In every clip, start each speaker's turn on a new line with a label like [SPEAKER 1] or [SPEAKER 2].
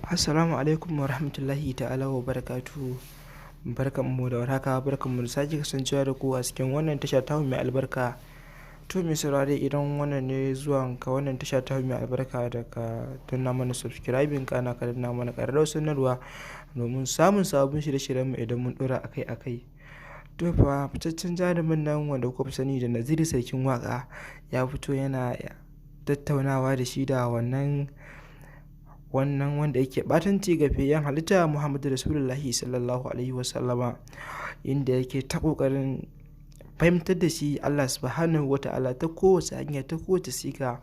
[SPEAKER 1] Assalamu alaikum wa rahmatullahi ta'ala wa barakatuhu. Barkanmu da warhaka, barkanmu da sake kasancewa da ku a cikin wannan tasha ta mai albarka. To mai saurare, idan wannan ne zuwan ka wannan tasha ta mai albarka, da ka danna mana subscribing kana ka danna mana ƙararrawar sanarwa domin samun sabbin shirye-shiryen mu idan mun ɗora akai-akai. To fa fitaccen jarumin nan wanda kuka fi sani da Naziru Sarkin Waƙa ya fito yana tattaunawa da shi da wannan wanda yake ɓatanci ga fiyayyen halitta Muhammadu Rasulullahi sallallahu alaihi wasallama, inda yake ta ƙoƙarin fahimtar da shi Allah subhanahu wa ta'ala ta kowace hanya, ta kowace siga,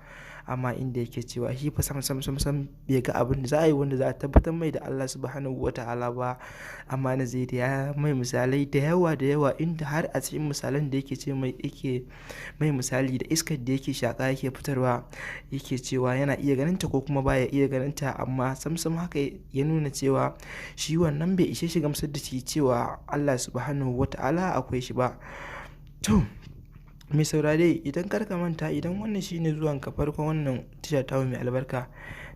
[SPEAKER 1] amma inda yake cewa shi fa sam bai ga abin da za a yi wanda za a tabbatar mai da Allah subhanahu wa ta'ala ba. Amma Naziru ya mai misalai da yawa, inda har a cikin misalan da yake ce mai, yake mai misali da iskar da yake shaƙa yake fitarwa, yake cewa yana iya ganinta ko kuma baya iya ganinta, amma sam haka ya nuna cewa shi wannan bai ishe shi gamsar da shi cewa Allah subhanahu wa ta'ala akwai shi ba. To mai saurare, idan kar ka manta, idan wannan shine zuwan ka farkon wannan tasha ta mai albarka,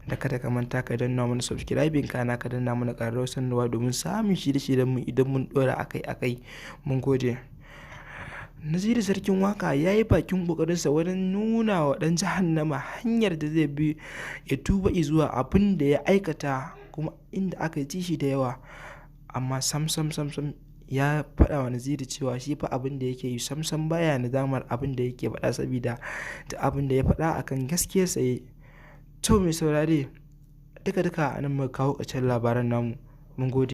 [SPEAKER 1] da kada ka manta ka danna mana subscribing kana ka danna mana ƙararrawar sanarwa domin samun shirye-shiryen mu idan mun ɗora akai-akai. Mun gode. Naziru Sarkin Waƙa ya yi bakin ƙoƙarinsa wurin nuna wa ɗan jahannama hanyar da zai bi ya tuba zuwa abin da ya aikata, kuma inda aka ji shi da yawa, amma sam ya faɗa wa Naziru cewa shi fa abin da yake yi sam baya nadamar abin da yake faɗa, saboda da abin da ya faɗa akan gaskiyarsa yayi. To mai saurare, duka a nan muka kawo ƙarshen labaran namu. Mun gode.